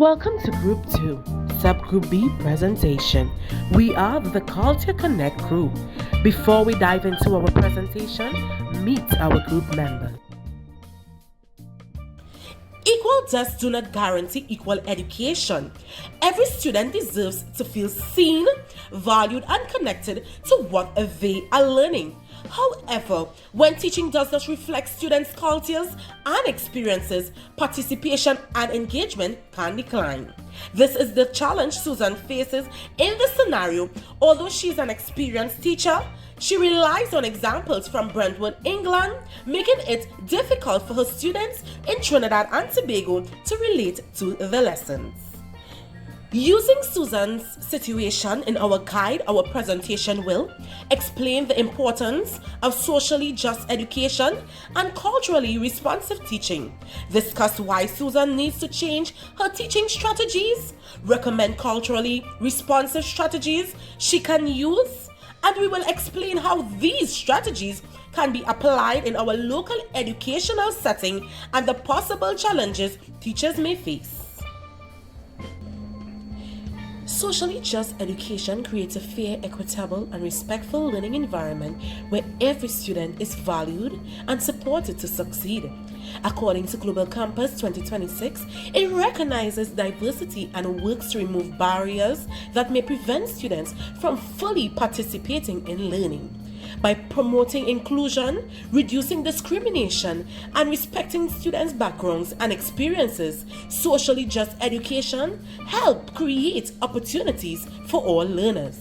Welcome to Group 2, Subgroup B presentation. We are the Culture Connect crew. Before we dive into our presentation, meet our group members. Equal does do not guarantee equal education. Every student deserves to feel seen, valued, and connected to what they are learning. However, when teaching does not reflect students' cultures and experiences, participation and engagement can decline. This is the challenge Susan faces in this scenario. Although she is an experienced teacher, she relies on examples from Brentwood, England, making it difficult for her students in Trinidad and Tobago to relate to the lessons. Using Susan's situation in our guide, our presentation will explain the importance of socially just education and culturally responsive teaching, discuss why Susan needs to change her teaching strategies, recommend culturally responsive strategies she can use, and we will explain how these strategies can be applied in our local educational setting and the possible challenges teachers may face. Socially just education creates a fair, equitable, and respectful learning environment where every student is valued and supported to succeed. According to Global Campus 2026, it recognizes diversity and works to remove barriers that may prevent students from fully participating in learning. By promoting inclusion, reducing discrimination, and respecting students' backgrounds and experiences, socially just education helps create opportunities for all learners.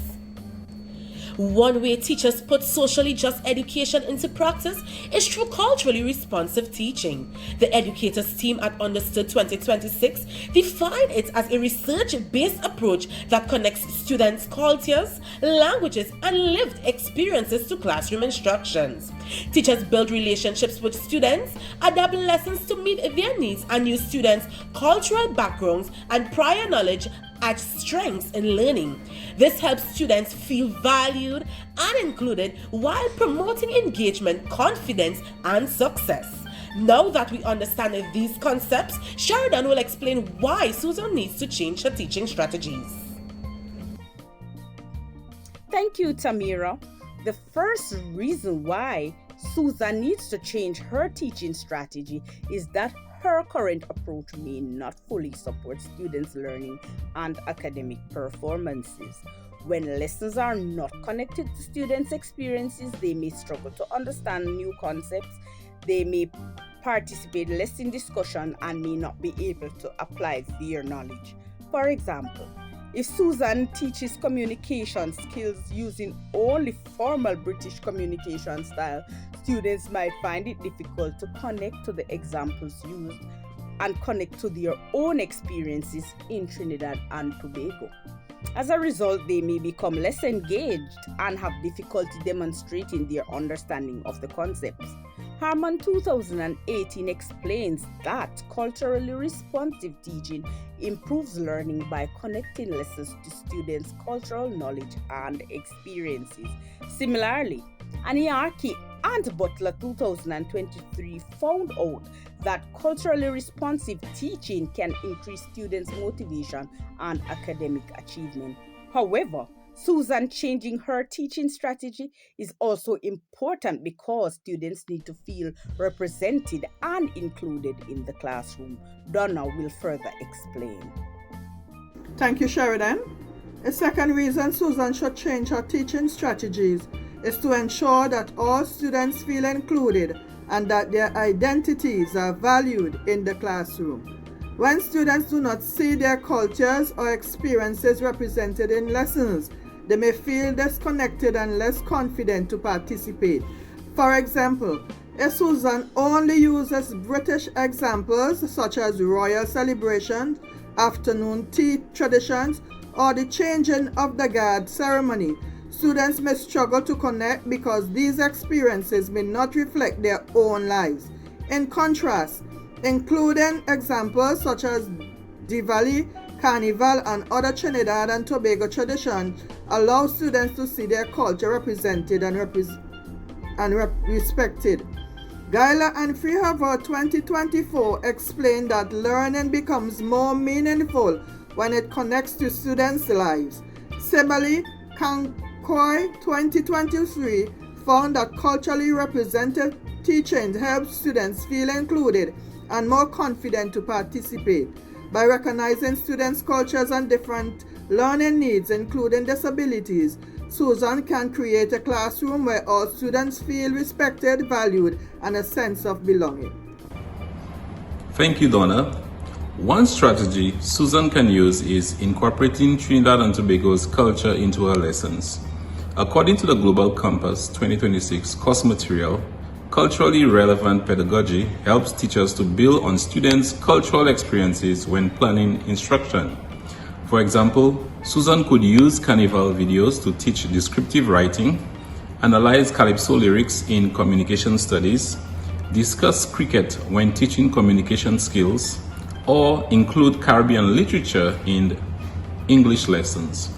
One way teachers put socially just education into practice is through culturally responsive teaching. The educators team at Understood 2026 defined it as a research-based approach that connects students' cultures, languages, and lived experiences to classroom instructions. Teachers build relationships with students, adapt lessons to meet their needs, and use students' cultural backgrounds and prior knowledge as strengths in learning. This helps students feel valued and included while promoting engagement, confidence, and success. Now that we understand these concepts, Sheridan will explain why Susan needs to change her teaching strategies. Thank you, Tamira. The first reason why Susan needs to change her teaching strategy is that her current approach may not fully support students' learning and academic performances. When lessons are not connected to students' experiences, they may struggle to understand new concepts, they may participate less in discussion, and may not be able to apply their knowledge. For example, if Susan teaches communication skills using only formal British communication style, students might find it difficult to connect to the examples used and connect to their own experiences in Trinidad and Tobago. As a result, they may become less engaged and have difficulty demonstrating their understanding of the concepts. Harman 2018 explains that culturally responsive teaching improves learning by connecting lessons to students' cultural knowledge and experiences. Similarly, Aniaki and Butler 2023 found out that culturally responsive teaching can increase students' motivation and academic achievement. However, Susan changing her teaching strategy is also important because students need to feel represented and included in the classroom. Donna will further explain. Thank you, Sheridan. A second reason Susan should change her teaching strategies is to ensure that all students feel included and that their identities are valued in the classroom. When students do not see their cultures or experiences represented in lessons, they may feel disconnected and less confident to participate. For example, if Susan only uses British examples such as royal celebrations, afternoon tea traditions, or the changing of the guard ceremony, students may struggle to connect because these experiences may not reflect their own lives. In contrast, including examples such as Diwali, Carnival, and other Trinidad and Tobago traditions allow students to see their culture represented and respected. Geiler and Freehofer 2024 explain that learning becomes more meaningful when it connects to students' lives. Similarly, Kankoy 2023 found that culturally representative teaching helps students feel included and more confident to participate. By recognizing students' cultures and different learning needs, including disabilities, Susan can create a classroom where all students feel respected, valued, and a sense of belonging. Thank you, Donna. One strategy Susan can use is incorporating Trinidad and Tobago's culture into her lessons. According to the Global Compass 2026 course material, culturally relevant pedagogy helps teachers to build on students' cultural experiences when planning instruction. For example, Susan could use Carnival videos to teach descriptive writing, analyze calypso lyrics in communication studies, discuss cricket when teaching communication skills, or include Caribbean literature in English lessons.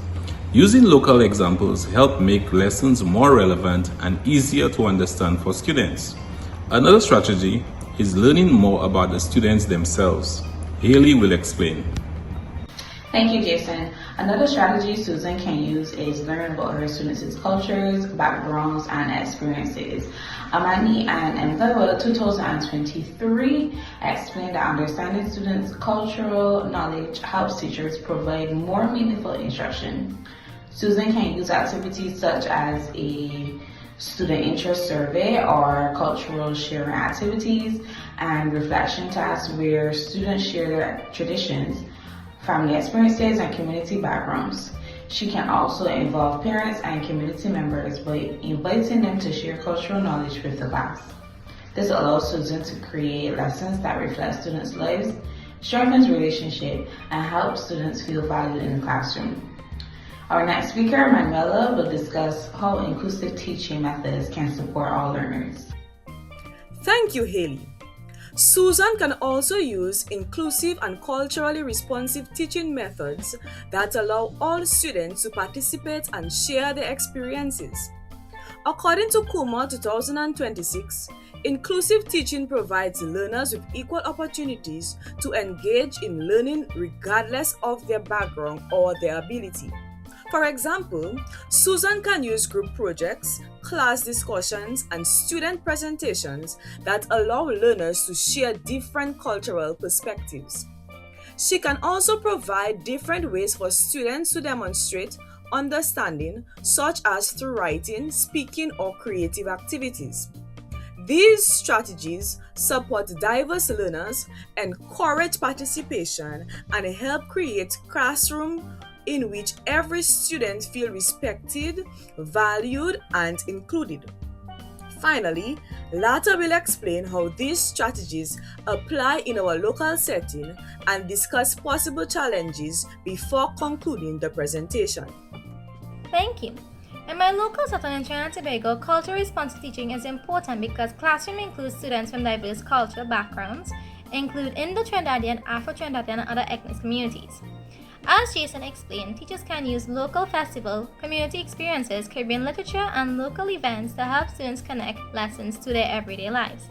Using local examples help make lessons more relevant and easier to understand for students. Another strategy is learning more about the students themselves. Haley will explain. Thank you, Jason. Another strategy Susan can use is learn about her students' cultures, backgrounds, and experiences. Amani and Emperor 2023 explained that understanding students' cultural knowledge helps teachers provide more meaningful instruction. Susan can use activities such as a student interest survey or cultural sharing activities and reflection tasks where students share their traditions, family experiences, and community backgrounds. She can also involve parents and community members by inviting them to share cultural knowledge with the class. This allows Susan to create lessons that reflect students' lives, strengthens relationships, and helps students feel valued in the classroom. Our next speaker, Manuela, will discuss how inclusive teaching methods can support all learners. Thank you, Haley. Susan can also use inclusive and culturally responsive teaching methods that allow all students to participate and share their experiences. According to Kuma 2026, inclusive teaching provides learners with equal opportunities to engage in learning regardless of their background or their ability. For example, Susan can use group projects, class discussions, and student presentations that allow learners to share different cultural perspectives. She can also provide different ways for students to demonstrate understanding, such as through writing, speaking, or creative activities. These strategies support diverse learners, encourage participation, and help create classrooms in which every student feels respected, valued, and included. Finally, Lata will explain how these strategies apply in our local setting and discuss possible challenges before concluding the presentation. Thank you. In my local setting in Trinidad and Tobago, cultural responsive teaching is important because classroom includes students from diverse cultural backgrounds, include Indo-Trinidadian, Afro-Trinidadian, and other ethnic communities. As Jason explained, teachers can use local festival, community experiences, Caribbean literature, and local events to help students connect lessons to their everyday lives.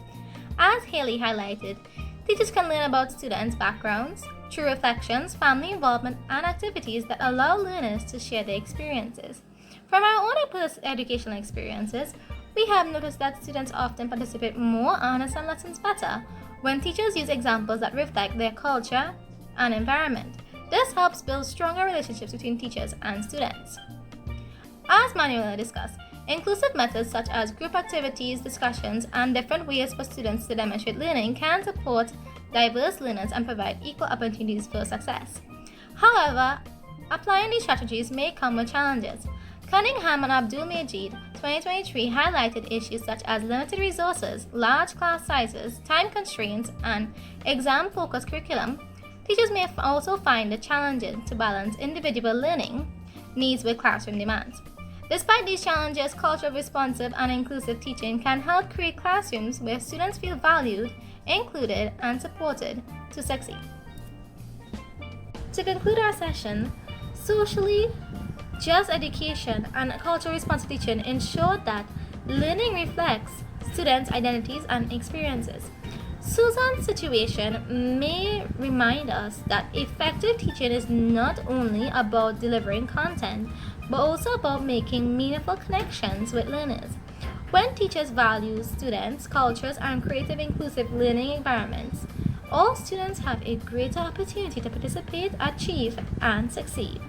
As Haley highlighted, teachers can learn about students' backgrounds through reflections, family involvement, and activities that allow learners to share their experiences. From our own educational experiences, we have noticed that students often participate more and understand lessons better when teachers use examples that reflect their culture and environment. This helps build stronger relationships between teachers and students. As Manuela discussed, inclusive methods such as group activities, discussions, and different ways for students to demonstrate learning can support diverse learners and provide equal opportunities for success. However, applying these strategies may come with challenges. Cunningham and Abdul-Majid 2023 highlighted issues such as limited resources, large class sizes, time constraints, and exam-focused curriculum. Teachers may also find it challenging to balance individual learning needs with classroom demands. Despite these challenges, culturally responsive and inclusive teaching can help create classrooms where students feel valued, included, and supported to succeed. To conclude our session, socially just education and culturally responsive teaching ensure that learning reflects students' identities and experiences. Susan's situation may remind us that effective teaching is not only about delivering content, but also about making meaningful connections with learners. When teachers value students, cultures, and creative inclusive learning environments, all students have a greater opportunity to participate, achieve, and succeed.